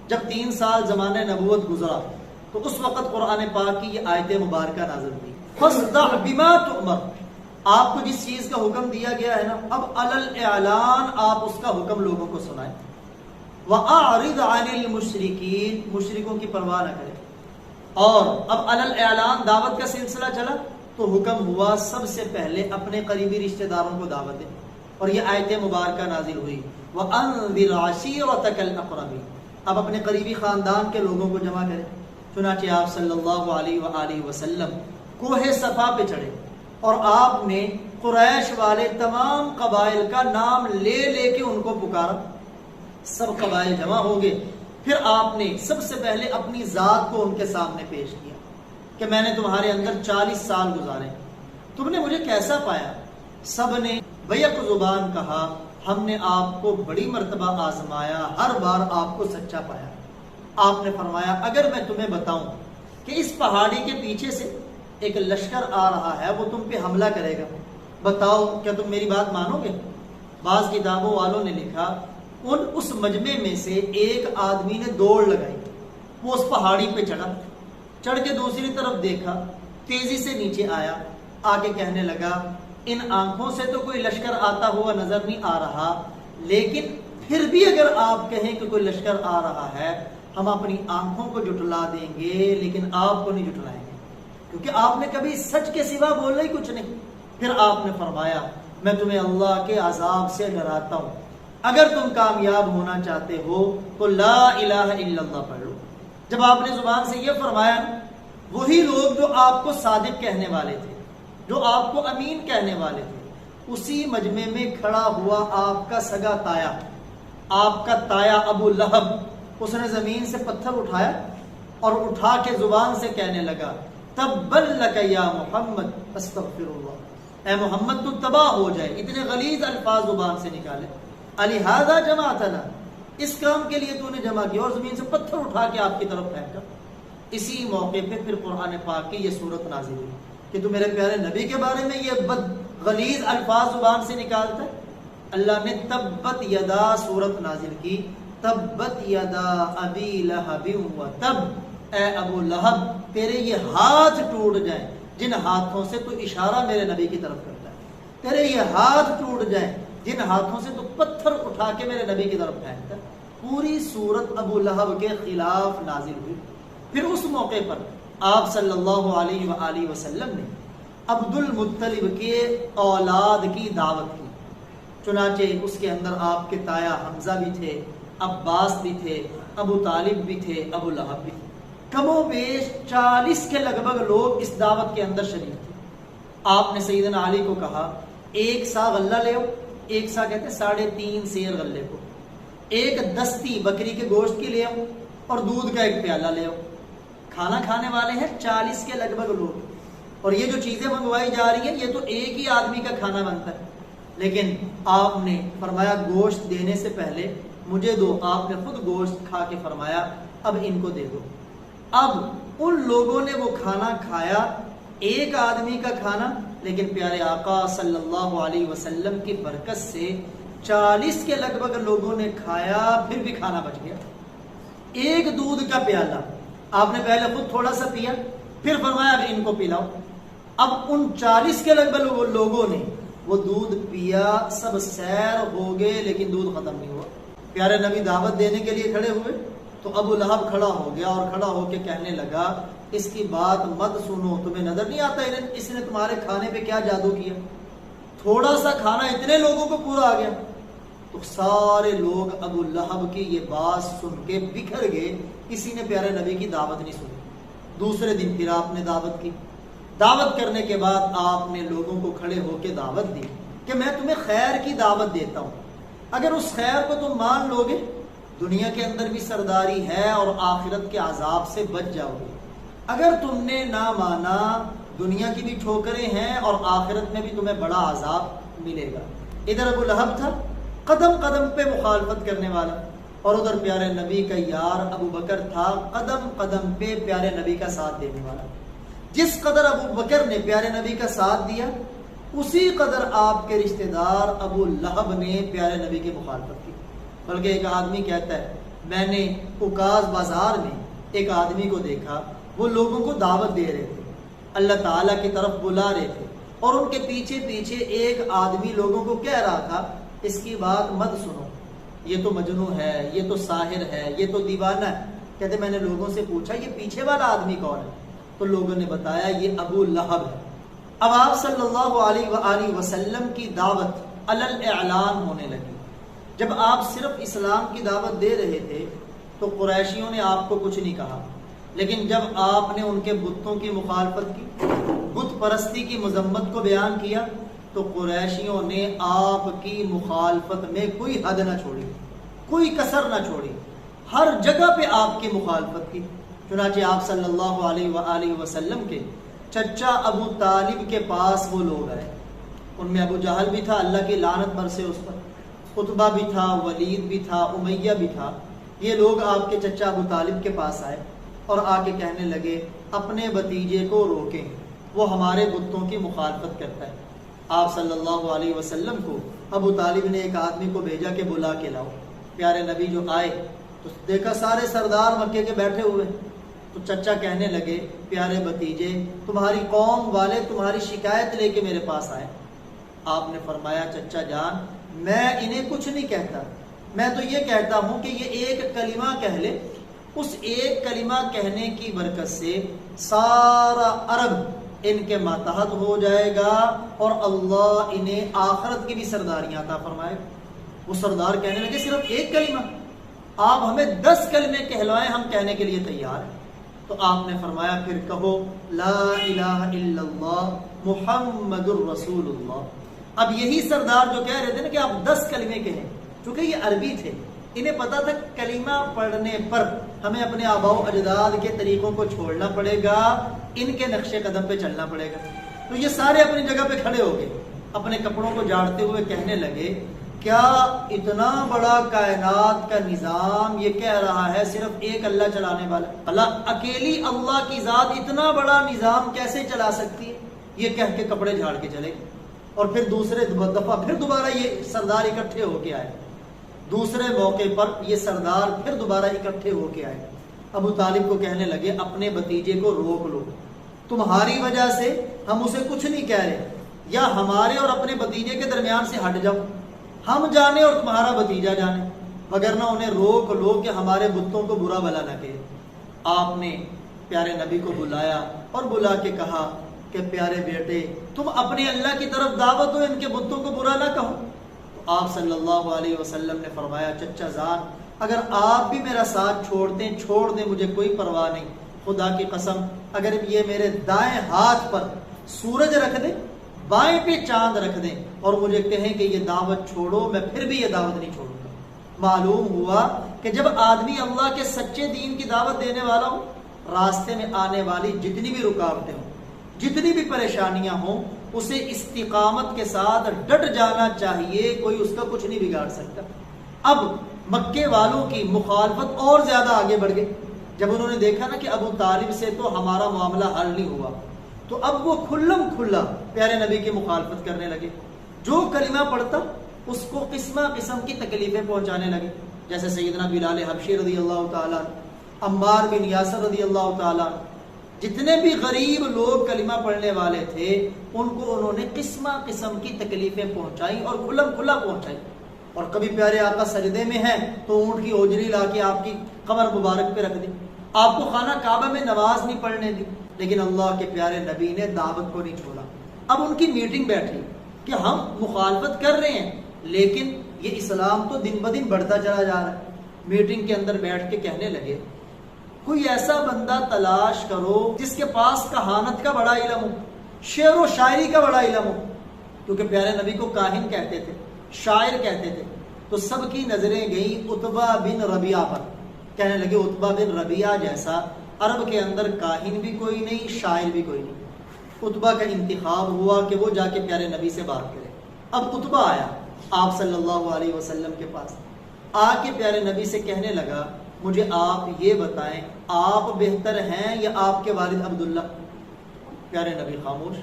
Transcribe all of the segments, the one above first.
جب 3 سال زمانہ نبوت گزرا تو اس وقت قرآن پاک کی یہ آیت مبارکہ نازل ہوئی، فاصدع بما تؤمر، آپ کو جس چیز کا حکم دیا گیا ہے نا، اب علی الاعلان آپ اس کا حکم لوگوں کو سنائیں، وَأَعْرِضْ عَنِ الْمُشْرِكِينَ، مشرکوں کی پرواہ نہ کریں۔ اور اب علی الاعلان دعوت کا سلسلہ چلا تو حکم ہوا سب سے پہلے اپنے قریبی رشتہ داروں کو دعوت دیں، اور یہ آیت مبارکہ نازل ہوئی، وَأَنذِرْ عَشِيرَتَكَ الْأَقْرَبِينَ، اب اپنے قریبی خاندان کے لوگوں کو جمع کریں۔ چنانچہ آپ صلی اللہ علیہ وآلہ وسلم کوہ صفا پہ چڑھے اور آپ نے قریش والے تمام قبائل کا نام لے لے کے ان کو پکارا، سب قبائل جمع ہو گئے۔ پھر آپ نے سب سے پہلے اپنی ذات کو ان کے سامنے پیش کیا کہ میں نے تمہارے اندر 40 سال گزارے، تم نے مجھے کیسا پایا؟ سب نے بیک زبان کہا، ہم نے آپ کو بڑی مرتبہ آزمایا، ہر بار آپ کو سچا پایا۔ آپ نے فرمایا اگر میں تمہیں بتاؤں کہ اس پہاڑی کے پیچھے سے ایک لشکر آ رہا ہے، وہ تم پہ حملہ کرے گا، بتاؤ کیا تم میری بات مانو گے؟ بعض کتابوں والوں نے لکھا اس مجمع میں سے ایک آدمی نے دوڑ لگائی، وہ اس پہاڑی پہ چڑھا، چڑھ کے دوسری طرف دیکھا، تیزی سے نیچے آیا، آ کے کہنے لگا ان آنکھوں سے تو کوئی لشکر آتا ہوا نظر نہیں آ رہا، لیکن پھر بھی اگر آپ کہیں کہ کوئی لشکر آ رہا ہے ہم اپنی آنکھوں کو جھٹلا دیں گے، لیکن آپ کو نہیں جھٹلائیں گے، کیونکہ آپ نے کبھی سچ کے سوا بولا ہی کچھ نہیں۔ پھر آپ نے فرمایا میں تمہیں اللہ کے عذاب سے ڈراتا ہوں، اگر تم کامیاب ہونا چاہتے ہو تو لا الہ الا اللہ پڑھ لو۔ جب آپ نے زبان سے یہ فرمایا، وہی لوگ جو آپ کو صادق کہنے والے تھے، جو آپ کو امین کہنے والے تھے، اسی مجمع میں کھڑا ہوا آپ کا سگا تایا، آپ کا تایا ابو لہب، اس نے زمین سے پتھر اٹھایا اور اٹھا کے زبان سے کہنے لگا تبّن لک یا محمد استغفر اللہ، اے محمد تو تباہ ہو جائے، اتنے غلیظ الفاظ زبان سے نکالے، الہذا جمعتنا، اس کام کے لیے تو نے جمع کیا، اور زمین سے پتھر اٹھا کے آپ کی طرف پھینکا۔ اسی موقع پہ پھر قرآن پاک کی یہ صورت نازل ہوئی کہ تو میرے پیارے نبی کے بارے میں یہ غلیظ الفاظ زبان سے نکالتا ہے۔ اللہ نے تبت یدا صورت نازل کی، تبت یدا ابی لہب و تب، اے ابو لہب تیرے یہ ہاتھ ٹوٹ جائیں جن ہاتھوں سے تو اشارہ میرے نبی کی طرف کرتا ہے، تیرے یہ ہاتھ ٹوٹ جائیں جن ہاتھوں سے تو پتھر اٹھا کے میرے نبی کی طرف پھینکتا ہے۔ پوری صورت ابو لہب کے خلاف نازل ہوئی۔ پھر اس موقع پر آپ صلی اللہ علیہ وآلہ وسلم نے عبد المطلب کے اولاد کی دعوت کی، چنانچہ اس کے اندر آپ کے تایا حمزہ بھی تھے، عباس بھی تھے، ابو طالب بھی تھے، ابو لہب بھی تھے، کم و بیش 40 کے لگ بھگ لوگ اس دعوت کے اندر شریک تھے۔ آپ نے سیدنا علی کو کہا ایک سا غلہ لے آؤ، ایک سا کہتے 3.5 سیر غلے کو، ایک دستی بکری کے گوشت کی لے آؤ، اور دودھ کا ایک پیالہ لے آؤ۔ کھانا کھانے والے ہیں 40 کے لگ بھگ لوگ، اور یہ جو چیزیں منگوائی جا رہی ہیں یہ تو ایک ہی آدمی کا کھانا بنتا ہے، لیکن آپ نے فرمایا گوشت دینے سے پہلے مجھے دو۔ آپ نے خود گوشت کھا کے فرمایا اب ان کو دے دو۔ اب ان لوگوں نے وہ کھانا کھایا، ایک آدمی کا کھانا، لیکن پیارے آقا صلی اللہ علیہ وسلم کی برکت سے 40 کے لگ بھگ لوگوں نے کھایا، پھر بھی کھانا بچ گیا۔ ایک دودھ کا پیالہ آپ نے پہلے خود تھوڑا سا پیا، پھر فرمایا اب ان کو پلاؤ۔ اب ان 40 کے لگ بھگ لوگوں نے وہ دودھ پیا، سب سیر ہو گئے، لیکن دودھ ختم نہیں ہوا۔ پیارے نبی دعوت دینے کے لیے کھڑے ہوئے تو ابو لہب کھڑا ہو گیا، اور کھڑا ہو کے کہنے لگا اس کی بات مت سنو، تمہیں نظر نہیں آتا اس نے تمہارے کھانے پہ کیا جادو کیا؟ تھوڑا سا کھانا اتنے لوگوں کو پورا آ گیا۔ تو سارے لوگ ابو لہب کی یہ بات سن کے بکھر گئے، کسی نے پیارے نبی کی دعوت نہیں سنی۔ دوسرے دن پھر آپ نے دعوت کی، دعوت کرنے کے بعد آپ نے لوگوں کو کھڑے ہو کے دعوت دی کہ میں تمہیں خیر کی دعوت دیتا ہوں، اگر اس خیر کو تم مان لو گے دنیا کے اندر بھی سرداری ہے اور آخرت کے عذاب سے بچ جاؤ گے، اگر تم نے نہ مانا دنیا کی بھی ٹھوکریں ہیں اور آخرت میں بھی تمہیں بڑا عذاب ملے گا۔ ادھر ابو لہب تھا قدم قدم پہ مخالفت کرنے والا، اور ادھر پیارے نبی کا یار ابو بکر تھا قدم قدم پہ پیارے نبی کا ساتھ دینے والا۔ جس قدر ابو بکر نے پیارے نبی کا ساتھ دیا، اسی قدر آپ کے رشتہ دار ابو لہب نے پیارے نبی کی مخالفت کی۔ بلکہ ایک آدمی کہتا ہے میں نے اوکاز بازار میں ایک آدمی کو دیکھا، وہ لوگوں کو دعوت دے رہے تھے، اللہ تعالیٰ کی طرف بلا رہے تھے، اور ان کے پیچھے پیچھے ایک آدمی لوگوں کو کہہ رہا تھا اس کی بات مت سنو، یہ تو مجنون ہے، یہ تو ساحر ہے، یہ تو دیوانہ ہے۔ کہتے میں نے لوگوں سے پوچھا یہ پیچھے والا آدمی کون ہے؟ تو لوگوں نے بتایا یہ ابو لہب ہے۔ اب آپ صلی اللہ علیہ وآلہ وسلم کی دعوت علل اعلان ہونے لگی۔ جب آپ صرف اسلام کی دعوت دے رہے تھے تو قریشیوں نے آپ کو کچھ نہیں کہا، لیکن جب آپ نے ان کے بتوں کی مخالفت کی، بت پرستی کی مذمت کو بیان کیا، تو قریشیوں نے آپ کی مخالفت میں کوئی حد نہ چھوڑی، کوئی کسر نہ چھوڑی، ہر جگہ پہ آپ کی مخالفت کی۔ چنانچہ آپ صلی اللہ علیہ وآلہ وسلم کے چچا ابو طالب کے پاس وہ لوگ آئے، ان میں ابو جہل بھی تھا، اللہ کی لعنت برسے اس پر، عتبہ بھی تھا، ولید بھی تھا، امیہ بھی تھا۔ یہ لوگ آپ کے چچا ابو طالب کے پاس آئے اور آ کے کہنے لگے اپنے بھتیجے کو روکیں، وہ ہمارے بتوں کی مخالفت کرتا ہے۔ آپ صلی اللہ علیہ وسلم کو ابو طالب نے ایک آدمی کو بھیجا کہ بلا کے لاؤ۔ پیارے نبی جو آئے تو دیکھا سارے سردار مکے کے بیٹھے ہوئے، تو چچا کہنے لگے پیارے بھتیجے تمہاری قوم والے تمہاری شکایت لے کے میرے پاس آئے۔ آپ نے فرمایا چچا جان میں انہیں کچھ نہیں کہتا، میں تو یہ کہتا ہوں کہ یہ ایک کلمہ کہہ لے، اس ایک کلمہ کہنے کی برکت سے سارا عرب ان کے ماتحت ہو جائے گا اور اللہ انہیں آخرت کی بھی سرداریاں عطا فرمائے۔ وہ سردار کہنے لگے صرف ایک کلمہ، آپ ہمیں 10 کلمے کہلوائیں ہم کہنے کے لیے تیار ہیں۔ تو آپ نے فرمایا پھر کہو لا الہ الا اللہ محمد الرسول اللہ۔ اب یہی سردار جو کہہ رہے تھے نا کہ آپ 10 کلمے کہیں، چونکہ یہ عربی تھے، انہیں پتا تھا کلمہ پڑھنے پر ہمیں اپنے آباء و اجداد کے طریقوں کو چھوڑنا پڑے گا، ان کے نقش قدم پہ چلنا پڑے گا۔ تو یہ سارے اپنی جگہ پہ کھڑے ہو گئے، اپنے کپڑوں کو جاڑتے ہوئے کہنے لگے کیا اتنا بڑا کائنات کا نظام یہ کہہ رہا ہے صرف ایک اللہ چلانے والا، اللہ اکیلی اللہ کی ذات اتنا بڑا نظام کیسے چلا سکتی ہے؟ یہ کہہ کے کپڑے جھاڑ کے چلے گئے۔ اور پھر دوسرے دفعہ پھر دوبارہ یہ سردار اکٹھے ہو کے آئے، دوسرے موقع پر یہ سردار پھر دوبارہ اکٹھے ہو کے آئے۔ ابو طالب کو کہنے لگے اپنے بھتیجے کو روک لو، تمہاری وجہ سے ہم اسے کچھ نہیں کہہ رہے، یا ہمارے اور اپنے بھتیجے کے درمیان سے ہٹ جاؤ، ہم جانے اور تمہارا بھتیجا جانے، وگرنہ انہیں روک لو کہ ہمارے بتوں کو برا بھلا نہ کہے۔ آپ نے پیارے نبی کو بلایا اور بلا کے کہا کہ پیارے بیٹے تم اپنے اللہ کی طرف دعوت دو، ان کے بتوں کو برا نہ کہو۔ تو آپ صلی اللہ علیہ وسلم نے فرمایا چچا زان اگر آپ بھی میرا ساتھ چھوڑ دیں مجھے کوئی پرواہ نہیں، خدا کی قسم اگر یہ میرے دائیں ہاتھ پر سورج رکھ دیں، بائیں پہ چاند رکھ دیں اور مجھے کہیں کہ یہ دعوت چھوڑو، میں پھر بھی یہ دعوت نہیں چھوڑوں گا۔ معلوم ہوا کہ جب آدمی اللہ کے سچے دین کی دعوت دینے والا ہو، راستے میں آنے والی جتنی بھی رکاوٹیں ہوں، جتنی بھی پریشانیاں ہوں، اسے استقامت کے ساتھ ڈٹ جانا چاہیے، کوئی اس کا کچھ نہیں بگاڑ سکتا۔ اب مکے والوں کی مخالفت اور زیادہ آگے بڑھ گئی، جب انہوں نے دیکھا نا کہ ابو طالب سے تو ہمارا معاملہ حل نہیں ہوا، تو اب وہ کھلم کھلا پیارے نبی کی مخالفت کرنے لگے، جو کلمہ پڑھتا اس کو قسمہ قسم کی تکلیفیں پہنچانے لگے، جیسے سیدنا بلال حبشی رضی اللہ تعالیٰ، عمار بن یاسر رضی اللہ تعالیٰ، جتنے بھی غریب لوگ کلمہ پڑھنے والے تھے ان کو انہوں نے قسمہ قسم کی تکلیفیں پہنچائی اور کھلم کھلا پہنچائی۔ اور کبھی پیارے آقا سجدے میں ہیں تو اونٹ کی اوجری لا کے آپ کی کمر مبارک پہ رکھ دی، آپ کو خانہ کعبہ میں نماز نہیں پڑھنے دی، لیکن اللہ کے پیارے نبی نے دعوت کو نہیں چھوڑا۔ اب ان کی میٹنگ بیٹھی کہ ہم مخالفت کر رہے ہیں لیکن یہ اسلام تو دن بدن بڑھتا چلا جا رہا ہے۔ میٹنگ کے اندر بیٹھ کے کہنے لگے کوئی ایسا بندہ تلاش کرو جس کے پاس کہانت کا بڑا علم ہو، شعر و شاعری کا بڑا علم ہو، کیونکہ پیارے نبی کو کاہن کہتے تھے، شاعر کہتے تھے۔ تو سب کی نظریں گئیں عتبہ بن ربیعہ پر، کہنے لگے عتبہ بن ربیعہ جیسا عرب کے اندر کاہن بھی کوئی نہیں، شاعر بھی کوئی نہیں۔ عتبہ کا انتخاب ہوا کہ وہ جا کے پیارے نبی سے بات کرے۔ اب عتبہ آیا آپ صلی اللہ علیہ وسلم کے پاس، آ کے پیارے نبی سے کہنے لگا مجھے آپ یہ بتائیں آپ بہتر ہیں یا آپ کے والد عبداللہ؟ پیارے نبی خاموش۔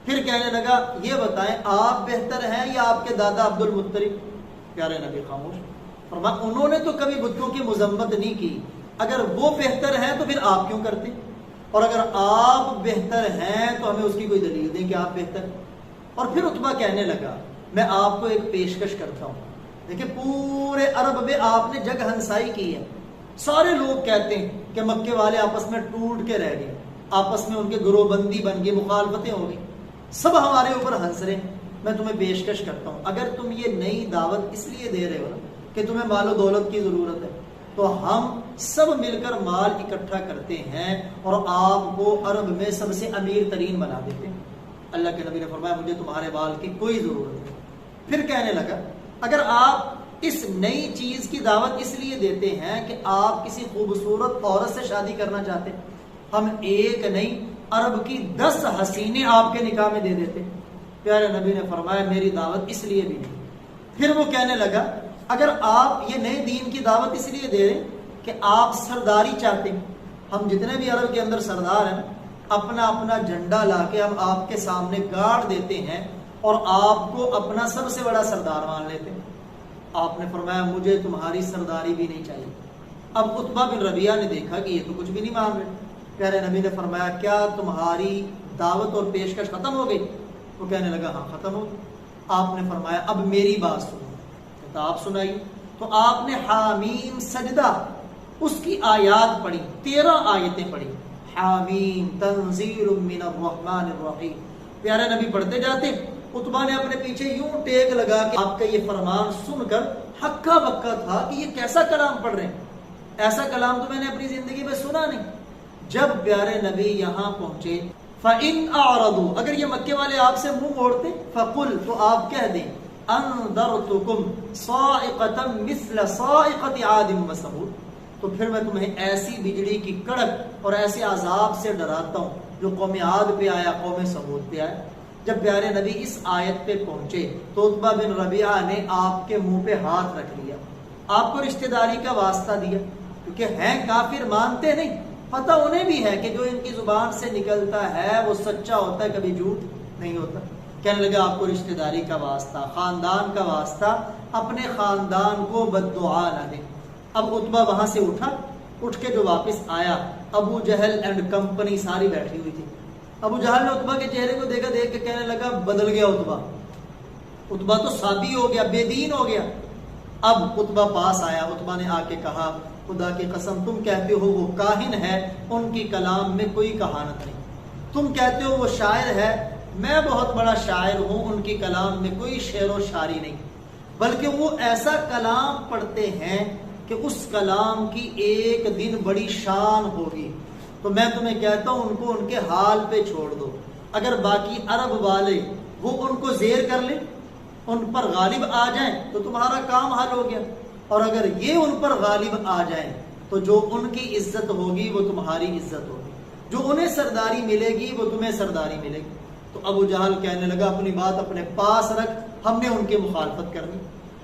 پھر کہنے لگا یہ بتائیں آپ بہتر ہیں یا آپ کے دادا عبد المطلب؟ پیارے نبی خاموش۔ فرمایا انہوں نے تو کبھی بتوں کی مذمت نہیں کی، اگر وہ بہتر ہیں تو پھر آپ کیوں کرتے، اور اگر آپ بہتر ہیں تو ہمیں اس کی کوئی دلیل دیں کہ آپ بہتر ہیں۔ اور پھر عتبہ کہنے لگا میں آپ کو ایک پیشکش کرتا ہوں، دیکھیں پورے عرب میں آپ نے جگ ہنسائی کی ہے، سارے لوگ کہتے ہیں کہ مکے والے آپس میں ٹوٹ کے رہ گئے، آپس میں ان کے گروہ بندی بن گئی، مخالفتیں ہو گئی، سب ہمارے اوپر ہنس رہے ہیں۔ میں تمہیں پیشکش کرتا ہوں، اگر تم یہ نئی دعوت اس لیے دے رہے ہو نا کہ تمہیں مال و دولت کی ضرورت ہے، تو ہم سب مل کر مال اکٹھا کرتے ہیں اور آپ کو عرب میں سب سے امیر ترین بنا دیتے ہیں۔ اللہ کے نبی نے فرمایا مجھے تمہارے مال کی کوئی ضرورت نہیں۔ پھر کہنے لگا اگر آپ اس نئی چیز کی دعوت اس لیے دیتے ہیں کہ آپ کسی خوبصورت عورت سے شادی کرنا چاہتے ہیں، ہم ایک نہیں عرب کی 10 حسینے آپ کے نکاح میں دے دیتے۔ پیارے نبی نے فرمایا میری دعوت اس لیے بھی نہیں۔ پھر وہ کہنے لگا اگر آپ یہ نئے دین کی دعوت اس لیے دے رہے کہ آپ سرداری چاہتے ہیں، ہم جتنے بھی عرب کے اندر سردار ہیں اپنا اپنا جھنڈا لا کے ہم آپ کے سامنے گاڑ دیتے ہیں اور آپ کو اپنا سب سے بڑا سردار مان لیتے ہیں۔ آپ نے فرمایا مجھے تمہاری سرداری بھی نہیں چاہیے۔ اب عتبہ بن ربیعہ نے دیکھا کہ یہ تو کچھ بھی نہیں مان رہے۔ پیارے نبی نے فرمایا کیا تمہاری دعوت اور پیشکش ختم ہو گئی؟ وہ کہنے لگا ہاں ختم ہو گئی۔ آپ نے فرمایا اب میری بات سنو، تو آپ سنائی۔ تو آپ نے حامیم سجدہ اس کی آیات پڑھی، 13 آیتیں پڑھی، حامیم تنزیل من الرحمن الرحیم۔ پیارے نبی پڑھتے جاتے، عتبہ نے اپنے پیچھے یوں ٹیک لگا کہ آپ کا یہ فرمان سن کر ہکا بکا تھا کہ یہ کیسا کلام پڑھ رہے ہیں، ایسا کلام تو میں نے اپنی زندگی میں سنا نہیں۔ جب پیارے نبی یہاں پہنچے فَإِنْ أَعْرَضُوا، اگر یہ مکے والے آپ سے منہ موڑتے، فَقُلْ، تو آپ کہہ دیں أَنذَرْتُكُمْ صَاعِقَةً مِثْلَ صَاعِقَةِ عَادٍ وَثَمُودَ، تو پھر میں تمہیں ایسی بجلی کی کڑک اور ایسے عذاب سے ڈراتا ہوں جو قوم عاد پہ آیا، قوم ثمود پہ آیا۔ جب پیارے نبی اس آیت پہ پہنچے تو عتبہ بن ربیعہ نے آپ کے منہ پہ ہاتھ رکھ لیا، آپ کو رشتہ داری کا واسطہ دیا، کیونکہ ہیں کافر، مانتے نہیں، پتہ انہیں بھی ہے کہ جو ان کی زبان سے نکلتا ہے وہ سچا ہوتا ہے، کبھی جھوٹ نہیں ہوتا۔ کہنے لگا آپ کو رشتہ داری کا واسطہ، خاندان کا واسطہ، اپنے خاندان کو بد دعا نہ دیں۔ اب عتبہ وہاں سے اٹھ کے جو واپس آیا، ابو جہل اینڈ کمپنی ساری بیٹھی ہوئی تھی۔ ابو جہل نے عتبہ کے چہرے کو دیکھا، دیکھ کے کہنے لگا بدل گیا عتبہ تو صابی ہو گیا، بے دین ہو گیا۔ اب عتبہ پاس آیا، عتبہ نے آ کے کہا خدا کی قسم تم کہتے ہو وہ کاہن ہے، ان کی کلام میں کوئی کہانت نہیں، تم کہتے ہو وہ شاعر ہے، میں بہت بڑا شاعر ہوں، ان کی کلام میں کوئی شعر و شاعری نہیں، بلکہ وہ ایسا کلام پڑھتے ہیں کہ اس کلام کی ایک دن بڑی شان ہوگی، تو میں تمہیں کہتا ہوں ان کو ان کے حال پہ چھوڑ دو، اگر باقی عرب والے وہ ان کو زیر کر لیں، ان پر غالب آ جائیں تو تمہارا کام حل ہو گیا، اور اگر یہ ان پر غالب آ جائیں تو جو ان کی عزت ہوگی وہ تمہاری عزت ہوگی، جو انہیں سرداری ملے گی وہ تمہیں سرداری ملے گی۔ تو ابو جہل کہنے لگا اپنی بات اپنے پاس رکھ، ہم نے ان کی مخالفت کرنی۔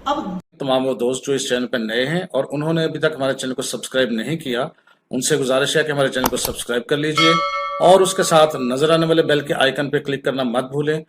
اب تمام وہ دوست جو اس چینل پہ نئے ہیں اور انہوں نے ابھی تک ہمارے چینل کو سبسکرائب نہیں کیا، ان سے گزارش ہے کہ ہمارے چینل کو سبسکرائب کر لیجئے اور اس کے ساتھ نظر آنے والے بیل کے آئیکن پہ کلک کرنا مت بھولیں،